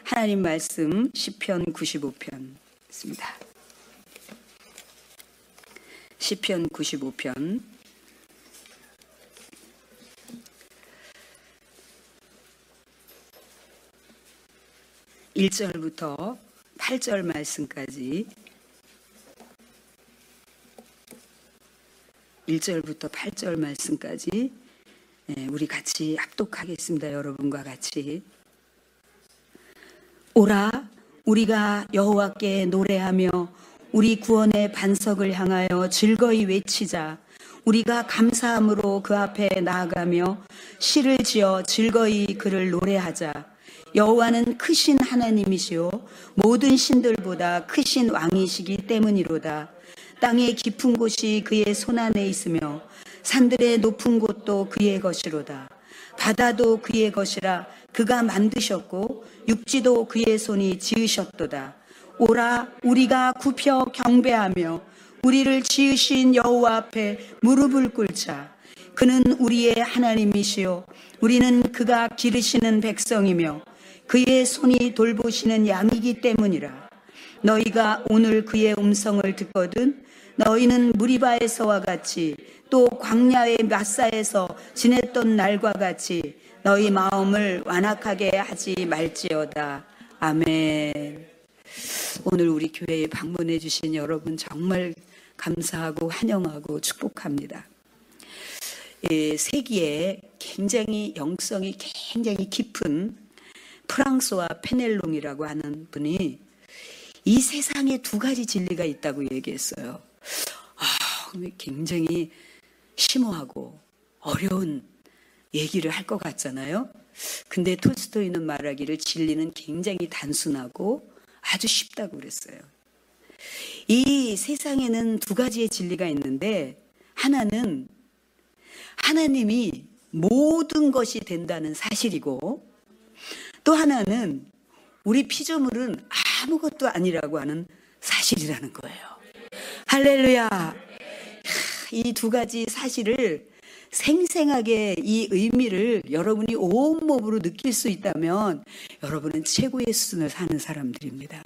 하나님 말씀 시편 95편 있습니다. 시편 95편 1절부터 8절 말씀까지 1절부터 8절 말씀까지 우리 같이 합독하겠습니다. 여러분과 같이. 오라 우리가 여호와께 노래하며 우리 구원의 반석을 향하여 즐거이 외치자. 우리가 감사함으로 그 앞에 나아가며 시를 지어 즐거이 그를 노래하자. 여호와는 크신 하나님이시요 모든 신들보다 크신 왕이시기 때문이로다. 땅의 깊은 곳이 그의 손안에 있으며 산들의 높은 곳도 그의 것이로다. 바다도 그의 것이라 그가 만드셨고 육지도 그의 손이 지으셨도다. 오라 우리가 굽혀 경배하며 우리를 지으신 여호와 앞에 무릎을 꿇자. 그는 우리의 하나님이시요 우리는 그가 기르시는 백성이며 그의 손이 돌보시는 양이기 때문이라. 너희가 오늘 그의 음성을 듣거든 너희는 무리바에서와 같이 또 광야의 마사에서 지냈던 날과 같이 너희 마음을 완악하게 하지 말지어다. 아멘. 오늘 우리 교회에 방문해 주신 여러분 정말 감사하고 환영하고 축복합니다. 세기에 굉장히 영성이 굉장히 깊은 프랑스와 페넬롱이라고 하는 분이 이 세상에 두 가지 진리가 있다고 얘기했어요. 굉장히 심오하고 어려운 얘기를 할 것 같잖아요. 근데 톨스토이는 말하기를 진리는 굉장히 단순하고 아주 쉽다고 그랬어요. 이 세상에는 두 가지의 진리가 있는데 하나는 하나님이 모든 것이 된다는 사실이고 또 하나는 우리 피조물은 아무것도 아니라고 하는 사실이라는 거예요. 할렐루야. 이 두 가지 사실을 생생하게 이 의미를 여러분이 온몸으로 느낄 수 있다면 여러분은 최고의 수준을 사는 사람들입니다.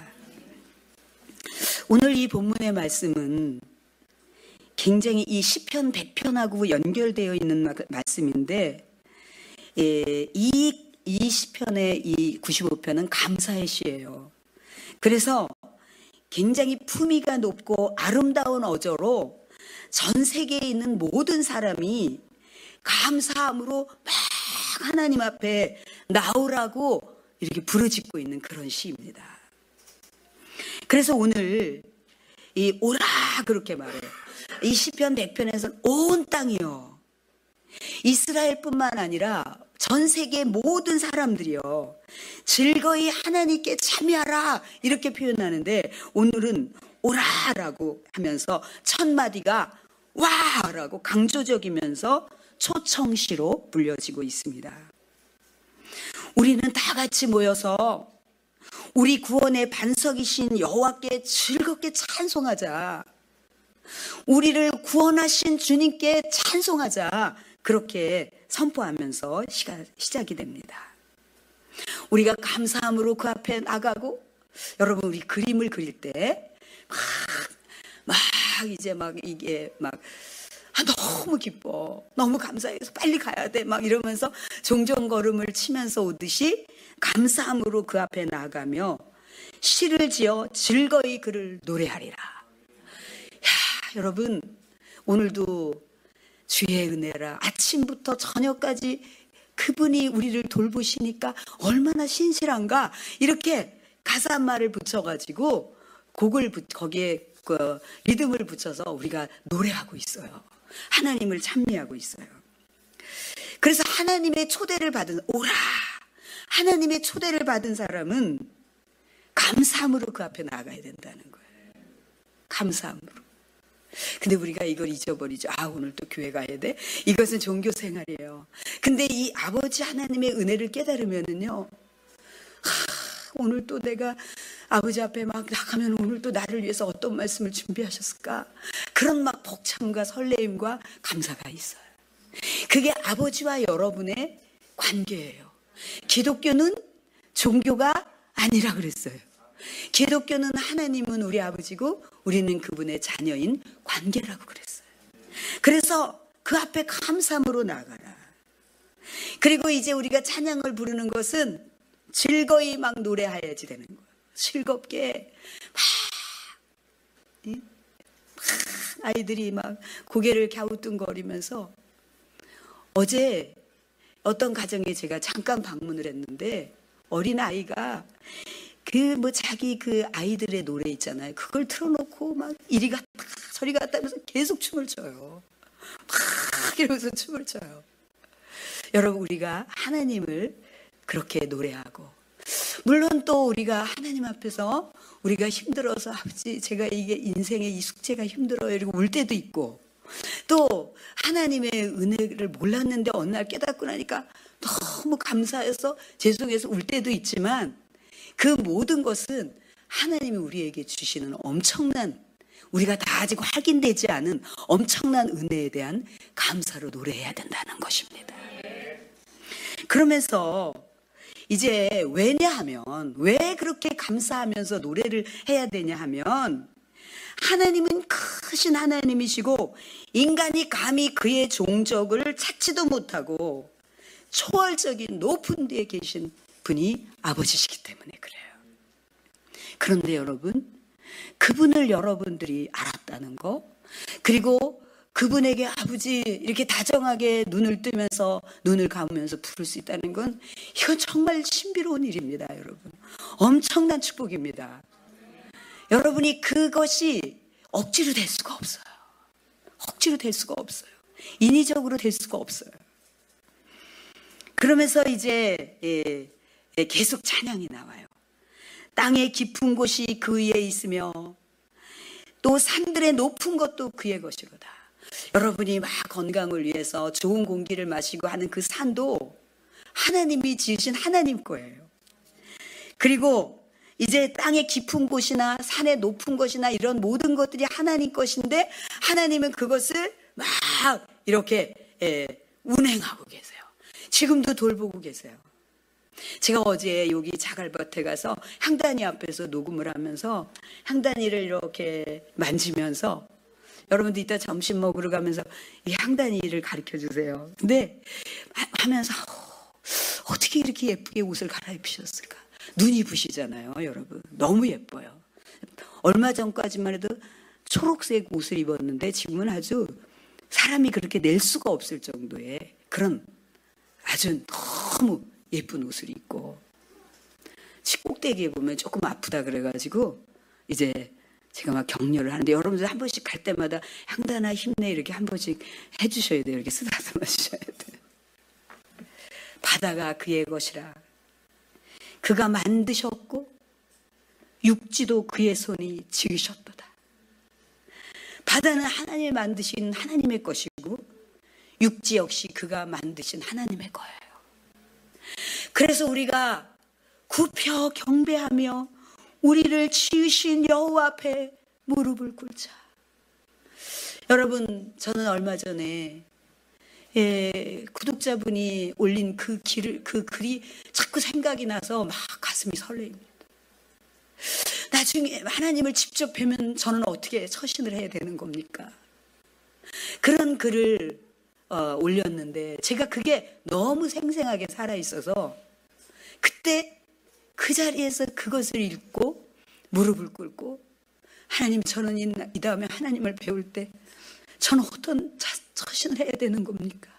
오늘 이 본문의 말씀은 굉장히 이 시편 100편하고 연결되어 있는 말씀인데 이 시편의 이 95편은 감사의 시예요. 그래서 굉장히 품위가 높고 아름다운 어조로 전 세계에 있는 모든 사람이 감사함으로 막 하나님 앞에 나오라고 이렇게 부르짖고 있는 그런 시입니다. 그래서 오늘 이 오라 그렇게 말해요. 이 시편 100편에서는 온 땅이요. 이스라엘뿐만 아니라 전 세계 모든 사람들이요. 즐거이 하나님께 참여하라 이렇게 표현하는데 오늘은 오라라고 하면서 첫 마디가 와라고 강조적이면서 초청시로 불려지고 있습니다. 우리는 다 같이 모여서 우리 구원의 반석이신 여호와께 즐겁게 찬송하자. 우리를 구원하신 주님께 찬송하자. 그렇게 선포하면서 시작이 됩니다. 우리가 감사함으로 그 앞에 나가고 여러분 우리 그림을 그릴 때 막 이제 막 이게 막 너무 기뻐 너무 감사해서 빨리 가야 돼 막 이러면서 종종걸음을 치면서 오듯이 감사함으로 그 앞에 나가며 시를 지어 즐거이 그를 노래하리라. 여러분 오늘도 주의 은혜라 아침부터 저녁까지 그분이 우리를 돌보시니까 얼마나 신실한가 이렇게 가사말을 붙여가지고 곡을 거기에 그 리듬을 붙여서 우리가 노래하고 있어요. 하나님을 찬미하고 있어요. 그래서 하나님의 초대를 받은 오라 하나님의 초대를 받은 사람은 감사함으로 그 앞에 나가야 된다는 거예요. 감사함으로. 근데 우리가 이걸 잊어버리죠. 오늘 또 교회 가야 돼? 이것은 종교 생활이에요. 근데 이 아버지 하나님의 은혜를 깨달으면은요, 오늘 또 내가 아버지 앞에 막 나가면 오늘 또 나를 위해서 어떤 말씀을 준비하셨을까? 그런 막 벅참과 설레임과 감사가 있어요. 그게 아버지와 여러분의 관계예요. 기독교는 종교가 아니라 그랬어요. 기독교는 하나님은 우리 아버지고 우리는 그분의 자녀인 관계라고 그랬어요. 그래서 그 앞에 감사함으로 나가라. 그리고 이제 우리가 찬양을 부르는 것은 즐거이 막 노래해야지 되는 거예요. 즐겁게 막 아이들이 막 고개를 갸우뚱거리면서, 어제 어떤 가정에 제가 잠깐 방문을 했는데 어린 아이가 자기 아이들의 노래 있잖아요. 그걸 틀어놓고 막 이리 갔다 저리 갔다 하면서 계속 춤을 춰요. 막 이러면서 춤을 춰요. 여러분, 우리가 하나님을 그렇게 노래하고, 물론 또 우리가 하나님 앞에서 우리가 힘들어서 아버지 제가 이게 인생의 이 숙제가 힘들어요 이러고 울 때도 있고, 또 하나님의 은혜를 몰랐는데 어느 날 깨닫고 나니까 너무 감사해서 죄송해서 울 때도 있지만, 그 모든 것은 하나님이 우리에게 주시는 엄청난, 우리가 다 아직 확인되지 않은 엄청난 은혜에 대한 감사로 노래해야 된다는 것입니다. 그러면서 이제 왜냐하면, 왜 그렇게 감사하면서 노래를 해야 되냐 하면, 하나님은 크신 하나님이시고 인간이 감히 그의 종적을 찾지도 못하고 초월적인 높은 데에 계신 분이 아버지시기 때문에 그래요. 그런데 여러분, 그분을 여러분들이 알았다는 거, 그리고 그분에게 아버지 이렇게 다정하게 눈을 뜨면서 눈을 감으면서 부를 수 있다는 건, 이건 정말 신비로운 일입니다. 여러분, 엄청난 축복입니다. 여러분이 그것이 억지로 될 수가 없어요. 억지로 될 수가 없어요. 인위적으로 될 수가 없어요. 그러면서 이제 계속 찬양이 나와요. 땅의 깊은 곳이 그 위에 있으며 또 산들의 높은 것도 그의 것이로다. 여러분이 막 건강을 위해서 좋은 공기를 마시고 하는 그 산도 하나님이 지으신 하나님 거예요. 그리고 이제 땅의 깊은 곳이나 산의 높은 것이나 이런 모든 것들이 하나님 것인데, 하나님은 그것을 막 이렇게 운행하고 계세요. 지금도 돌보고 계세요. 제가 어제 여기 자갈밭에 가서 향단이 앞에서 녹음을 하면서 향단이를 이렇게 만지면서, 여러분들 이따 점심 먹으러 가면서 이 향단이를 가르쳐 주세요. 근데 하면서 어떻게 이렇게 예쁘게 옷을 갈아입으셨을까? 눈이 부시잖아요, 여러분. 너무 예뻐요. 얼마 전까지만 해도 초록색 옷을 입었는데 지금은 아주 사람이 그렇게 낼 수가 없을 정도의 그런 아주 너무 예쁜 옷을 입고, 꼭대기에 보면 조금 아프다 그래가지고 이제 제가 막 격려를 하는데, 여러분들 한 번씩 갈 때마다 향단아 힘내 이렇게 한 번씩 해주셔야 돼요. 이렇게 쓰다듬어 주셔야 돼요. 바다가 그의 것이라 그가 만드셨고 육지도 그의 손이 지으셨도다. 바다는 하나님이 만드신 하나님의 것이고 육지 역시 그가 만드신 하나님의 거예요. 그래서 우리가 굽혀 경배하며 우리를 지으신 여호와 앞에 무릎을 꿇자. 여러분, 저는 얼마 전에 구독자분이 올린 그 글이 자꾸 생각이 나서 막 가슴이 설레입니다. 나중에 하나님을 직접 뵈면 저는 어떻게 처신을 해야 되는 겁니까? 그런 글을 올렸는데 제가 그게 너무 생생하게 살아있어서 그때 그 자리에서 그것을 읽고 무릎을 꿇고, 하나님, 저는 이 다음에 하나님을 배울 때 저는 어떤 처신을 해야 되는 겁니까?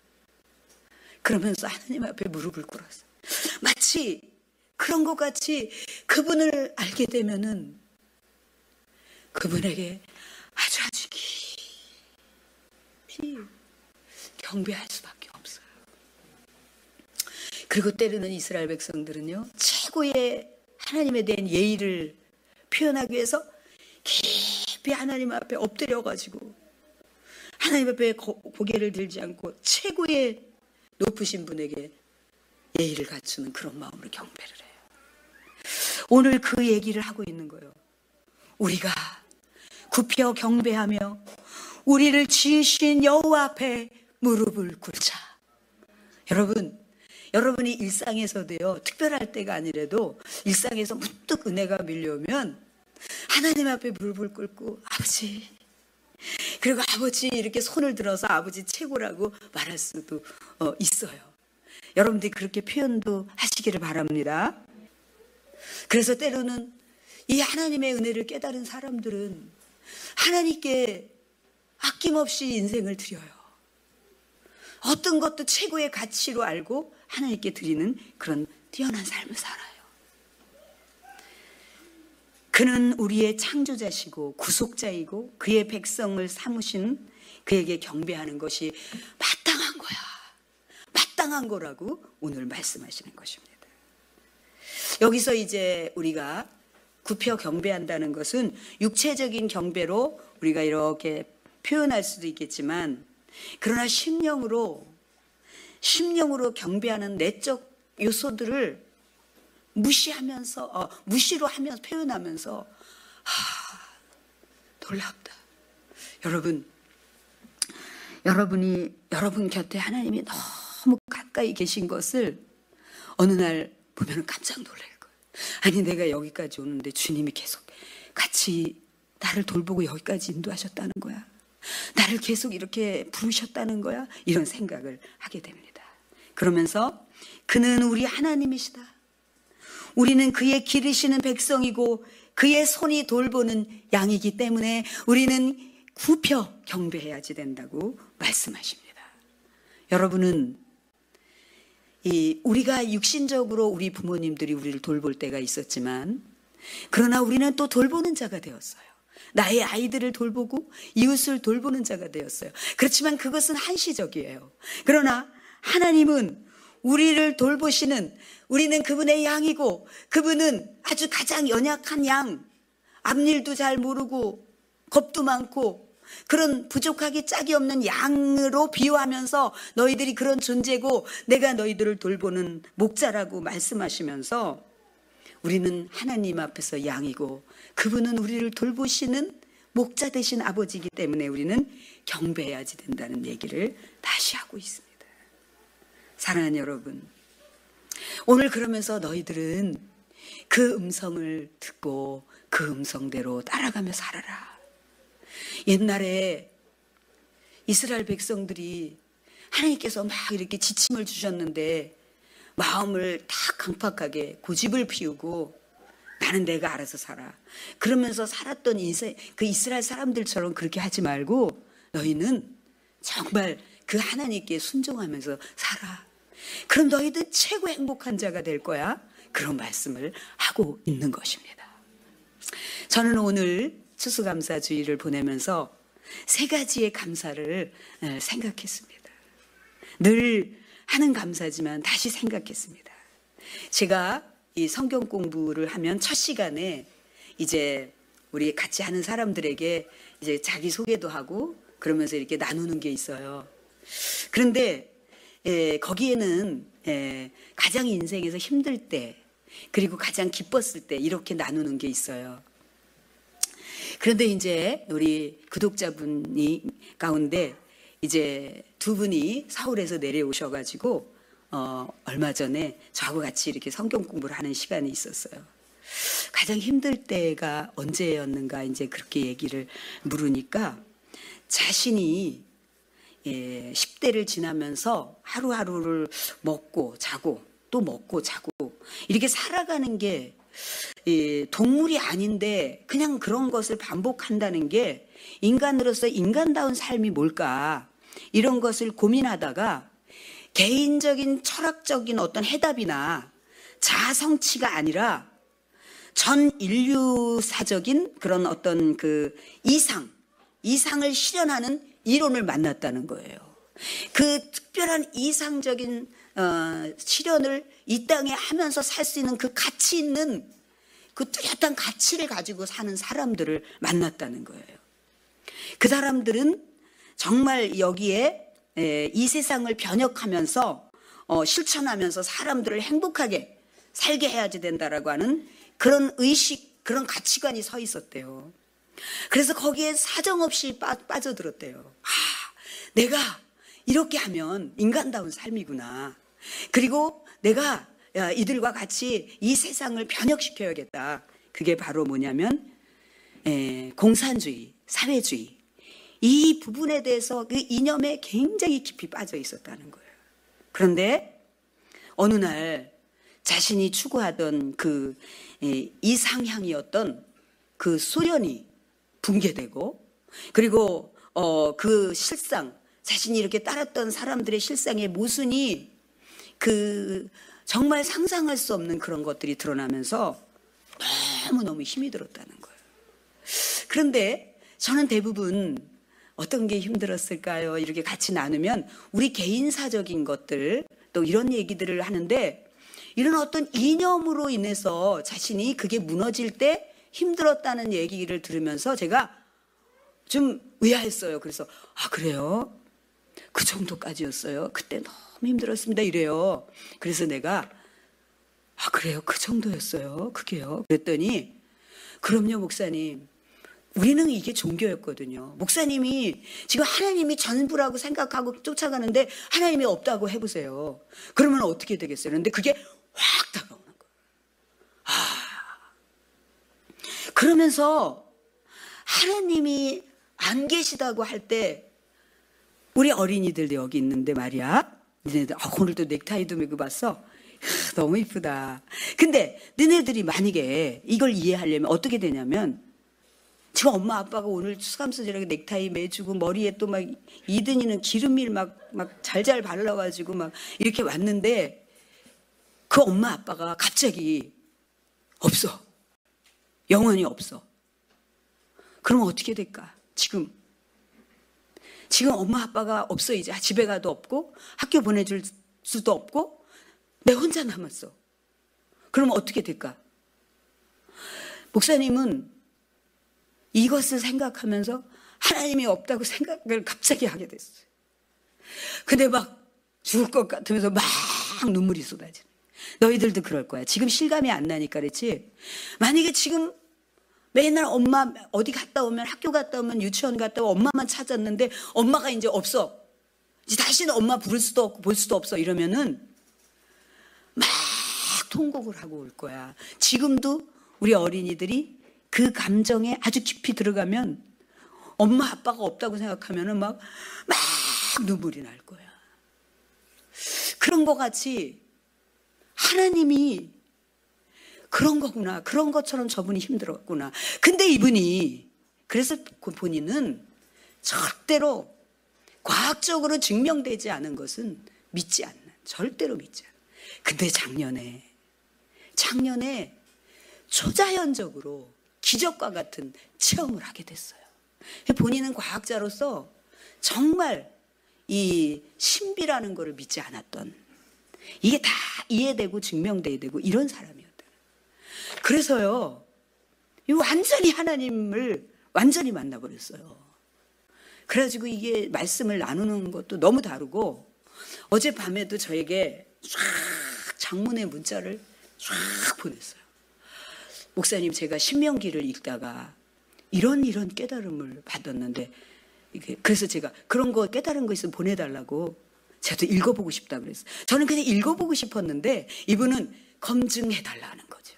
그러면서 하나님 앞에 무릎을 꿇었어요. 마치 그런 것 같이 그분을 알게 되면은 그분에게 아주 깊이 경배할 수밖에 없어요. 그리고 때로는 이스라엘 백성들은요, 최고의 하나님에 대한 예의를 표현하기 위해서 깊이 하나님 앞에 엎드려가지고 하나님 앞에 고개를 들지 않고 최고의 높으신 분에게 예의를 갖추는 그런 마음으로 경배를 해요. 오늘 그 얘기를 하고 있는 거예요. 우리가 굽혀 경배하며 우리를 지으신 여호와 앞에 무릎을 꿇자. 여러분, 여러분이 일상에서도요, 특별할 때가 아니라도 일상에서 문득 은혜가 밀려오면 하나님 앞에 무릎을 꿇고 아버지, 그리고 아버지 이렇게 손을 들어서 아버지 최고라고 말할 수도 있어요. 여러분들이 그렇게 표현도 하시기를 바랍니다. 그래서 때로는 이 하나님의 은혜를 깨달은 사람들은 하나님께 아낌없이 인생을 드려요. 어떤 것도 최고의 가치로 알고 하나님께 드리는 그런 뛰어난 삶을 살아요. 그는 우리의 창조자시고 구속자이고 그의 백성을 삼으신 그에게 경배하는 것이 마땅한 거야. 마땅한 거라고 오늘 말씀하시는 것입니다. 여기서 이제 우리가 굽혀 경배한다는 것은 육체적인 경배로 우리가 이렇게 표현할 수도 있겠지만, 그러나 심령으로 경배하는 내적 요소들을 무시로 하면서 표현하면서 놀랍다. 여러분 곁에 하나님이 너무 가까이 계신 것을 어느 날 보면 깜짝 놀랄 거예요. 아니, 내가 여기까지 오는데 주님이 계속 같이 나를 돌보고 여기까지 인도하셨다는 거야. 나를 계속 이렇게 부르셨다는 거야. 이런 생각을 하게 됩니다. 그러면서 그는 우리 하나님이시다. 우리는 그의 기르시는 백성이고 그의 손이 돌보는 양이기 때문에 우리는 굽혀 경배해야지 된다고 말씀하십니다. 여러분은 우리가 육신적으로 우리 부모님들이 우리를 돌볼 때가 있었지만, 그러나 우리는 또 돌보는 자가 되었어요. 나의 아이들을 돌보고 이웃을 돌보는 자가 되었어요. 그렇지만 그것은 한시적이에요. 그러나 하나님은 우리를 돌보시는, 우리는 그분의 양이고 그분은 아주 가장 연약한 양, 앞일도 잘 모르고 겁도 많고 그런 부족하기 짝이 없는 양으로 비유하면서 너희들이 그런 존재고 내가 너희들을 돌보는 목자라고 말씀하시면서, 우리는 하나님 앞에서 양이고 그분은 우리를 돌보시는 목자 되신 아버지이기 때문에 우리는 경배해야지 된다는 얘기를 다시 하고 있습니다. 사랑하는 여러분, 오늘 그러면서 너희들은 그 음성을 듣고 그 음성대로 따라가며 살아라. 옛날에 이스라엘 백성들이 하나님께서 막 이렇게 지침을 주셨는데 마음을 다 강팍하게 고집을 피우고 나는 내가 알아서 살아, 그러면서 살았던 그 이스라엘 사람들처럼 그렇게 하지 말고 너희는 정말 그 하나님께 순종하면서 살아. 그럼 너희들 최고 행복한 자가 될 거야. 그런 말씀을 하고 있는 것입니다. 저는 오늘 추수감사주의를 보내면서 세 가지의 감사를 생각했습니다. 늘 하는 감사지만 다시 생각했습니다. 제가 이 성경 공부를 하면 첫 시간에 이제 우리 같이 하는 사람들에게 이제 자기 소개도 하고 그러면서 이렇게 나누는 게 있어요. 그런데 거기에는 가장 인생에서 힘들 때 그리고 가장 기뻤을 때 이렇게 나누는 게 있어요. 그런데 이제 우리 구독자분이 가운데 이제 두 분이 서울에서 내려오셔가지고 얼마 전에 저하고 같이 이렇게 성경 공부를 하는 시간이 있었어요. 가장 힘들 때가 언제였는가 이제 그렇게 얘기를 물으니까 자신이 10대를 지나면서 하루하루를 먹고 자고 또 먹고 자고 이렇게 살아가는 게 동물이 아닌데 그냥 그런 것을 반복한다는 게 인간으로서 인간다운 삶이 뭘까, 이런 것을 고민하다가 개인적인 철학적인 어떤 해답이나 자아 성취가 아니라 전 인류사적인 그런 어떤 그 이상을 실현하는 이론을 만났다는 거예요. 그 특별한 이상적인 실현을 이 땅에 하면서 살 수 있는 그 가치 있는 그 뚜렷한 가치를 가지고 사는 사람들을 만났다는 거예요. 그 사람들은 정말 여기에 이 세상을 변혁하면서 실천하면서 사람들을 행복하게 살게 해야지 된다라고 하는 그런 의식, 그런 가치관이 서 있었대요. 그래서 거기에 사정없이 빠져들었대요. 내가 이렇게 하면 인간다운 삶이구나. 그리고 내가 이들과 같이 이 세상을 변혁시켜야겠다. 그게 바로 뭐냐면 공산주의, 사회주의. 이 부분에 대해서 그 이념에 굉장히 깊이 빠져 있었다는 거예요. 그런데 어느 날 자신이 추구하던 그 이상향이었던 그 소련이 붕괴되고, 그리고 그 실상, 자신이 이렇게 따랐던 사람들의 실상의 모순이 그 정말 상상할 수 없는 그런 것들이 드러나면서 너무너무 힘이 들었다는 거예요. 그런데 저는 대부분 어떤 게 힘들었을까요? 이렇게 같이 나누면 우리 개인사적인 것들, 또 이런 얘기들을 하는데, 이런 어떤 이념으로 인해서 자신이 그게 무너질 때 힘들었다는 얘기를 들으면서 제가 좀 의아했어요. 그래서 그래요? 그 정도까지였어요? 그때 너무 힘들었습니다. 이래요. 그래서 내가 그래요? 그 정도였어요? 그게요? 그랬더니 그럼요 목사님, 우리는 이게 종교였거든요. 목사님이 지금 하나님이 전부라고 생각하고 쫓아가는데 하나님이 없다고 해보세요. 그러면 어떻게 되겠어요? 그런데 그게 확 다가오는 거예요. 그러면서 하나님이 안 계시다고 할 때 우리 어린이들도 여기 있는데 말이야, 니네들 오늘도 넥타이도 메고 봤어? 너무 이쁘다. 근데 너네들이 만약에 이걸 이해하려면 어떻게 되냐면, 지금 엄마 아빠가 오늘 수감스러게 넥타이 매주고 머리에 또 막 이든이는 기름을 막 잘잘 발라가지고 막 이렇게 왔는데, 그 엄마 아빠가 갑자기 없어. 영원히 없어. 그럼 어떻게 될까? 지금 엄마 아빠가 없어. 이제 집에 가도 없고 학교 보내줄 수도 없고 내 혼자 남았어. 그럼 어떻게 될까? 목사님은 이것을 생각하면서 하나님이 없다고 생각을 갑자기 하게 됐어요. 근데 막 죽을 것 같으면서 막 눈물이 쏟아지네. 너희들도 그럴 거야. 지금 실감이 안 나니까 그렇지. 만약에 지금 맨날 엄마 어디 갔다 오면, 학교 갔다 오면, 유치원 갔다 오면 엄마만 찾았는데 엄마가 이제 없어. 이제 다시는 엄마 부를 수도 없고 볼 수도 없어. 이러면은 막 통곡을 하고 올 거야. 지금도 우리 어린이들이 그 감정에 아주 깊이 들어가면 엄마 아빠가 없다고 생각하면은 막 눈물이 날 거야. 그런 것 같이 하나님이 그런 거구나. 그런 것처럼 저분이 힘들었구나. 근데 이분이, 그래서 본인은 절대로 과학적으로 증명되지 않은 것은 믿지 않는, 절대로 믿지 않는. 근데 작년에 초자연적으로 기적과 같은 체험을 하게 됐어요. 본인은 과학자로서 정말 이 신비라는 것을 믿지 않았던, 이게 다 이해되고 증명돼야 되고 이런 사람이었다. 그래서요, 완전히 하나님을 완전히 만나버렸어요. 그래가지고 이게 말씀을 나누는 것도 너무 다르고, 어젯밤에도 저에게 쫙 장문의 문자를 쫙 보냈어요. 목사님, 제가 신명기를 읽다가 이런 깨달음을 받았는데, 그래서 제가 그런 거 깨달은 거 있으면 보내달라고 제가 또 읽어보고 싶다 그랬어요. 저는 그냥 읽어보고 싶었는데 이분은 검증해달라는 거죠.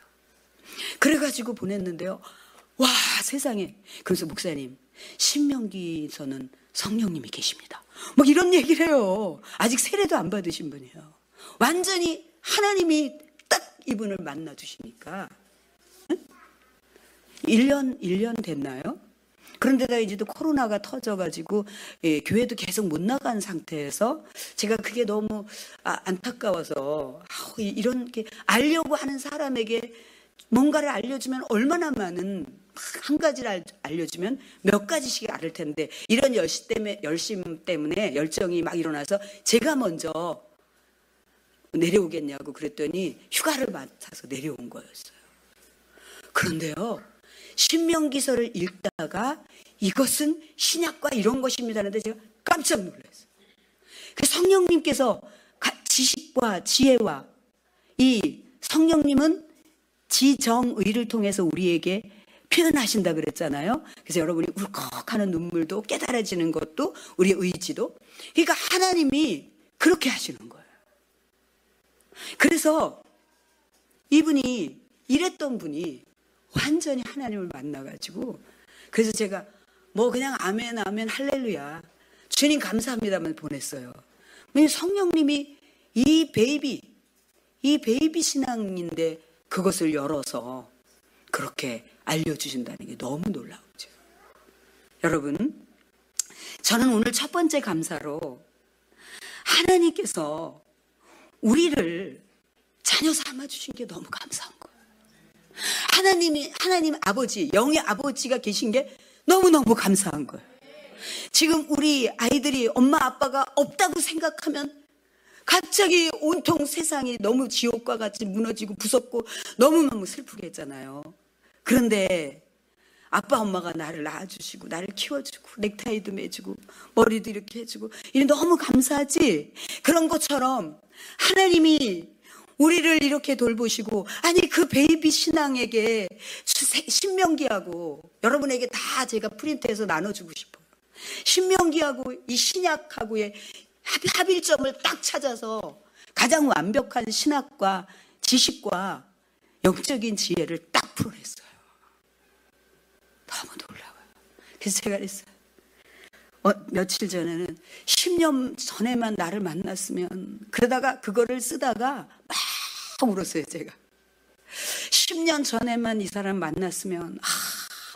그래가지고 보냈는데요. 와, 세상에. 그래서 목사님, 신명기에서는 성령님이 계십니다. 뭐 이런 얘기를 해요. 아직 세례도 안 받으신 분이에요. 완전히 하나님이 딱 이분을 만나 주시니까. 1년 됐나요? 그런데다 이제 또 코로나가 터져가지고 교회도 계속 못 나간 상태에서 제가 그게 너무 안타까워서 이런 게 알려고 하는 사람에게 뭔가를 알려주면 얼마나 많은, 한 가지를 알려주면 몇 가지씩 알을 텐데, 이런 열심 때문에 열정이 막 일어나서 제가 먼저 내려오겠냐고 그랬더니 휴가를 맡아서 내려온 거였어요. 그런데요, 신명기서를 읽다가 이것은 신약과 이런 것입니다 하는데 제가 깜짝 놀랐어요. 성령님께서 지식과 지혜와, 이 성령님은 지정의를 통해서 우리에게 표현하신다 그랬잖아요. 그래서 여러분이 울컥하는 눈물도 깨달아지는 것도 우리의 의지도, 그러니까 하나님이 그렇게 하시는 거예요. 그래서 이분이 이랬던 분이 완전히 하나님을 만나가지고, 그래서 제가 뭐 그냥 아멘 아멘 할렐루야 주님 감사합니다만 보냈어요. 성령님이 이 베이비 신앙인데 그것을 열어서 그렇게 알려주신다는 게 너무 놀라우죠. 여러분, 저는 오늘 첫 번째 감사로 하나님께서 우리를 자녀 삼아주신 게 너무 감사한 거예요. 하나님 아버지, 영의 아버지가 계신 게 너무너무 감사한 거예요. 지금 우리 아이들이 엄마 아빠가 없다고 생각하면 갑자기 온통 세상이 너무 지옥과 같이 무너지고 무섭고 너무너무 슬프게 했잖아요. 그런데 아빠 엄마가 나를 낳아주시고 나를 키워주고 넥타이도 매주고 머리도 이렇게 해주고 이게 너무 감사하지. 그런 것처럼 하나님이 우리를 이렇게 돌보시고, 아니 그 베이비 신앙에게 신명기하고 여러분에게 다 제가 프린트해서 나눠주고 싶어요. 신명기하고 이 신약하고의 합일점을 딱 찾아서 가장 완벽한 신학과 지식과 영적인 지혜를 딱 풀어냈어요. 너무 놀라워요. 그래서 제가 그랬어요. 며칠 전에는 10년 전에만 나를 만났으면, 그러다가 그거를 쓰다가 막 울었어요. 제가 10년 전에만 이 사람 만났으면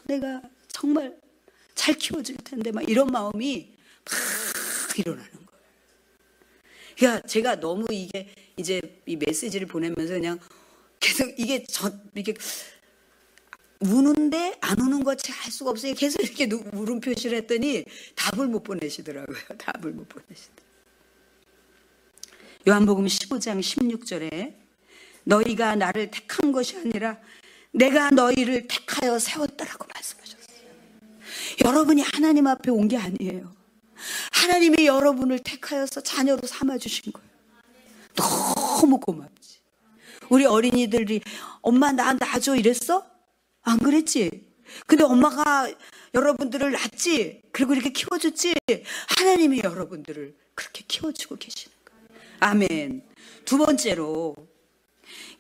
내가 정말 잘 키워줄 텐데 막 이런 마음이 막 일어나는 거예요. 그러니까 제가 너무 이게 이제 이 메시지를 보내면서 그냥 계속 이게 우는데 안 우는 것 같이 할 수가 없어요. 계속 이렇게 물음 표시를 했더니 답을 못 보내시더라고요. 답을 못 보내시더라고요. 요한복음 15장 16절에 너희가 나를 택한 것이 아니라 내가 너희를 택하여 세웠다라고 말씀하셨어요. 여러분이 하나님 앞에 온 게 아니에요. 하나님이 여러분을 택하여서 자녀로 삼아주신 거예요. 너무 고맙지. 우리 어린이들이 엄마 나 놔줘 이랬어? 안 그랬지? 근데 엄마가 여러분들을 낳지, 그리고 이렇게 키워줬지. 하나님이 여러분들을 그렇게 키워주고 계시는 거예요. 아멘. 두 번째로,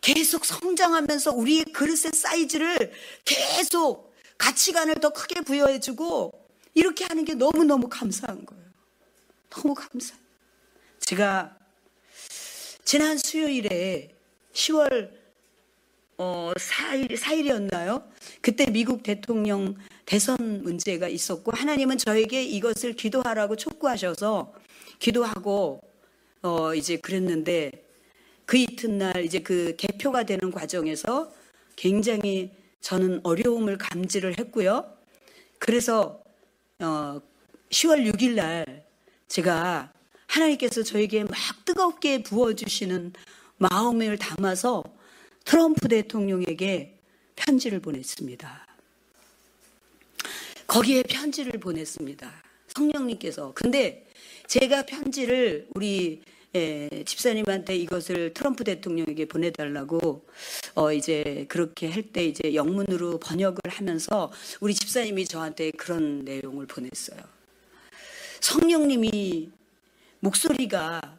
계속 성장하면서 우리의 그릇의 사이즈를 계속 가치관을 더 크게 부여해주고 이렇게 하는 게 너무너무 감사한 거예요. 너무 감사해요. 제가 지난 수요일에 10월 4일이었나요? 그때 미국 대통령 대선 문제가 있었고, 하나님은 저에게 이것을 기도하라고 촉구하셔서 기도하고 이제 그랬는데, 그 이튿날 이제 그 개표가 되는 과정에서 굉장히 저는 어려움을 감지를 했고요. 그래서 10월 6일 날 제가 하나님께서 저에게 막 뜨겁게 부어주시는 마음을 담아서 트럼프 대통령에게 편지를 보냈습니다. 거기에 편지를 보냈습니다. 성령님께서. 근데 제가 편지를 우리 집사님한테 이것을 트럼프 대통령에게 보내달라고 이제 그렇게 할 때 이제 영문으로 번역을 하면서 우리 집사님이 저한테 그런 내용을 보냈어요. 성령님이 목소리가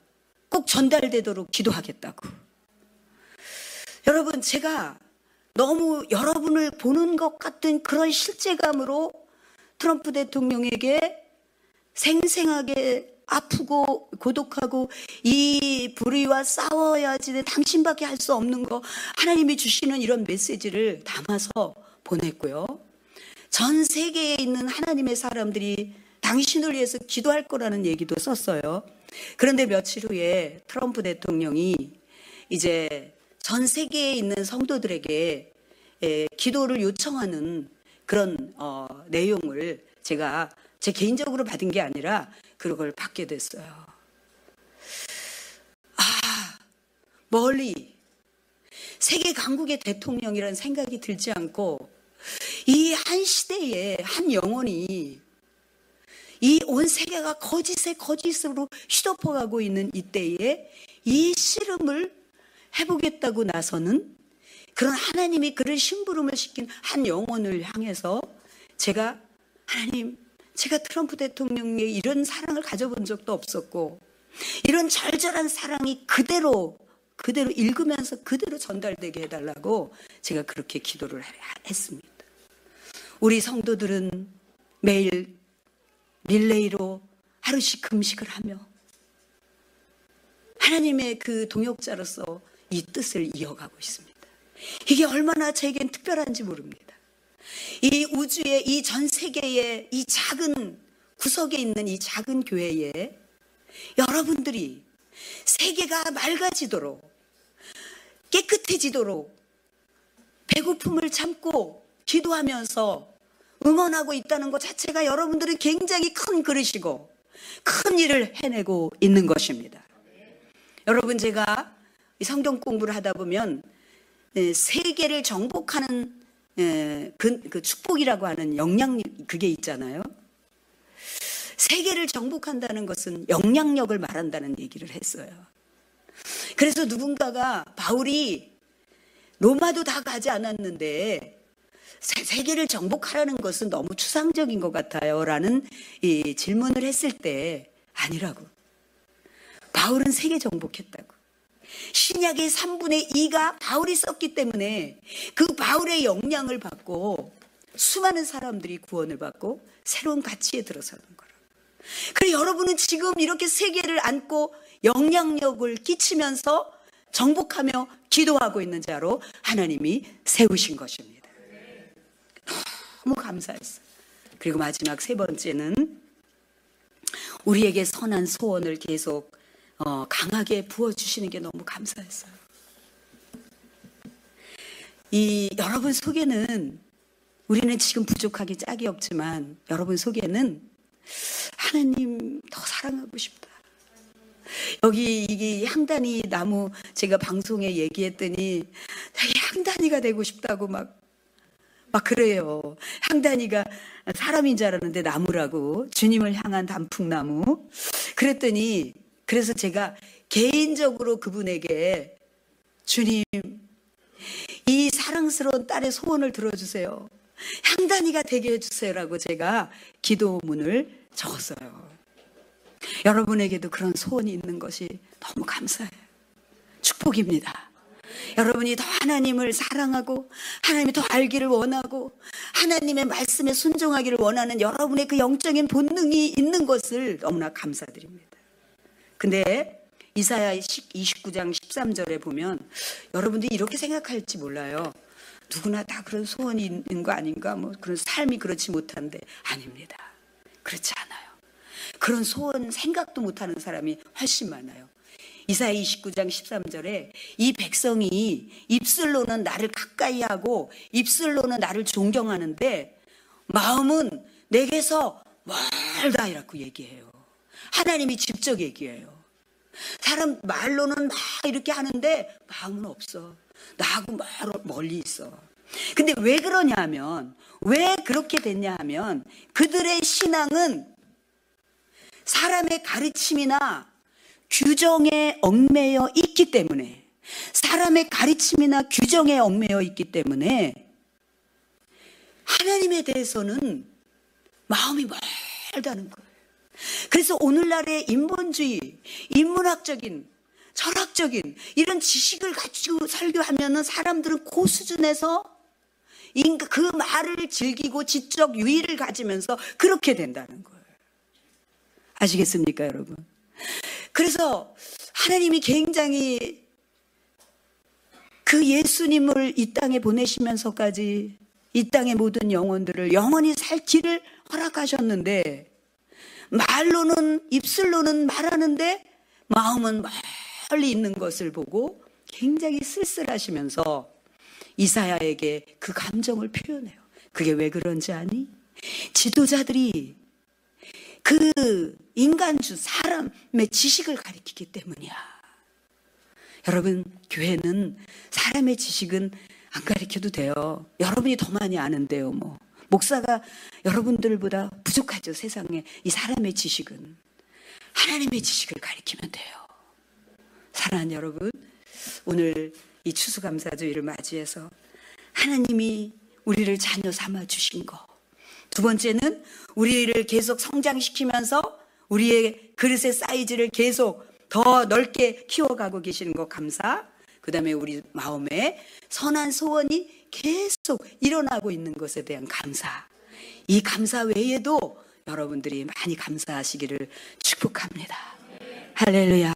꼭 전달되도록 기도하겠다고. 여러분, 제가 너무 여러분을 보는 것 같은 그런 실제감으로 트럼프 대통령에게 생생하게 아프고 고독하고 이 불의와 싸워야지 당신밖에 할 수 없는 거 하나님이 주시는 이런 메시지를 담아서 보냈고요. 전 세계에 있는 하나님의 사람들이 당신을 위해서 기도할 거라는 얘기도 썼어요. 그런데 며칠 후에 트럼프 대통령이 이제 전 세계에 있는 성도들에게 기도를 요청하는 그런 내용을 제가 제 개인적으로 받은 게 아니라 그걸 받게 됐어요. 멀리 세계 강국의 대통령이라는 생각이 들지 않고 이 한 시대에 한 영혼이 이 온 세계가 거짓으로 휘덮어가고 있는 이때에 이 씨름을 해보겠다고 나서는 그런 하나님이 그를 심부름을 시킨 한 영혼을 향해서 제가 하나님, 제가 트럼프 대통령의 이런 사랑을 가져본 적도 없었고 이런 절절한 사랑이 그대로 그대로 읽으면서 그대로 전달되게 해달라고 제가 그렇게 기도를 했습니다. 우리 성도들은 매일 릴레이로 하루씩 금식을 하며 하나님의 그 동역자로서 이 뜻을 이어가고 있습니다. 이게 얼마나 제겐 특별한지 모릅니다. 이 우주의, 이 전 세계의 이 작은 구석에 있는 이 작은 교회에 여러분들이 세계가 맑아지도록, 깨끗해지도록 배고픔을 참고 기도하면서 응원하고 있다는 것 자체가 여러분들은 굉장히 큰 그릇이고 큰 일을 해내고 있는 것입니다. 여러분, 제가 성경 공부를 하다 보면 세계를 정복하는 그 축복이라고 하는 그게 있잖아요. 세계를 정복한다는 것은 영향력을 말한다는 얘기를 했어요. 그래서 누군가가 바울이 로마도 다 가지 않았는데 세계를 정복하라는 것은 너무 추상적인 것 같아요 라는 이 질문을 했을 때 아니라고. 바울은 세계 정복했다고. 신약의 3분의 2가 바울이 썼기 때문에 그 바울의 영향을 받고 수많은 사람들이 구원을 받고 새로운 가치에 들어서는 거라고. 그래, 여러분은 지금 이렇게 세계를 안고 영향력을 끼치면서 정복하며 기도하고 있는 자로 하나님이 세우신 것입니다. 너무 감사했어요. 그리고 마지막 세 번째는 우리에게 선한 소원을 계속 강하게 부어주시는 게 너무 감사했어요. 이 여러분 속에는, 우리는 지금 부족하기 짝이 없지만 여러분 속에는 하나님 더 사랑하고 싶다. 여기 이게 향단이 나무 제가 방송에 얘기했더니 향단이가 되고 싶다고 막 그래요. 향단이가 사람인 줄 알았는데 나무라고, 주님을 향한 단풍나무. 그랬더니, 그래서 제가 개인적으로 그분에게 주님, 이 사랑스러운 딸의 소원을 들어주세요. 향단이가 되게 해주세요라고 제가 기도문을 적었어요. 여러분에게도 그런 소원이 있는 것이 너무 감사해요. 축복입니다. 여러분이 더 하나님을 사랑하고 하나님이 더 알기를 원하고 하나님의 말씀에 순종하기를 원하는 여러분의 그 영적인 본능이 있는 것을 너무나 감사드립니다. 근데 이사야 29장 13절에 보면 여러분들이 이렇게 생각할지 몰라요. 누구나 다 그런 소원이 있는 거 아닌가? 뭐 그런 삶이 그렇지 못한데, 아닙니다. 그렇지 않아요. 그런 소원 생각도 못하는 사람이 훨씬 많아요. 이사야 29장 13절에 이 백성이 입술로는 나를 가까이 하고 입술로는 나를 존경하는데 마음은 내게서 멀다 이라고 얘기해요. 하나님이 직접 얘기해요. 사람 말로는 막 이렇게 하는데 마음은 없어. 나하고 멀리 있어. 근데 왜 그러냐 하면, 왜 그렇게 됐냐 하면 그들의 신앙은 사람의 가르침이나 규정에 얽매여 있기 때문에, 사람의 가르침이나 규정에 얽매여 있기 때문에 하나님에 대해서는 마음이 멀다는 거예요. 그래서 오늘날의 인본주의, 인문학적인, 철학적인 이런 지식을 가지고 설교하면은 사람들은 그 수준에서 그 말을 즐기고 지적 유의를 가지면서 그렇게 된다는 거예요. 아시겠습니까, 여러분? 그래서 하나님이 굉장히 그 예수님을 이 땅에 보내시면서까지 이 땅의 모든 영혼들을 영원히 살 길을 허락하셨는데, 말로는, 입술로는 말하는데 마음은 멀리 있는 것을 보고 굉장히 쓸쓸하시면서 이사야에게 그 감정을 표현해요. 그게 왜 그런지 아니? 지도자들이 그 인간주, 사람의 지식을 가리키기 때문이야. 여러분, 교회는 사람의 지식은 안 가리켜도 돼요. 여러분이 더 많이 아는데요, 뭐. 목사가 여러분들보다 부족하죠, 세상에. 이 사람의 지식은. 하나님의 지식을 가리키면 돼요. 사랑하는 여러분, 오늘 이 추수감사주일을 맞이해서 하나님이 우리를 자녀 삼아 주신 거, 두 번째는 우리를 계속 성장시키면서 우리의 그릇의 사이즈를 계속 더 넓게 키워가고 계시는 거 감사. 그다음에 우리 마음에 선한 소원이 계속 일어나고 있는 것에 대한 감사. 이 감사 외에도 여러분들이 많이 감사하시기를 축복합니다. 할렐루야.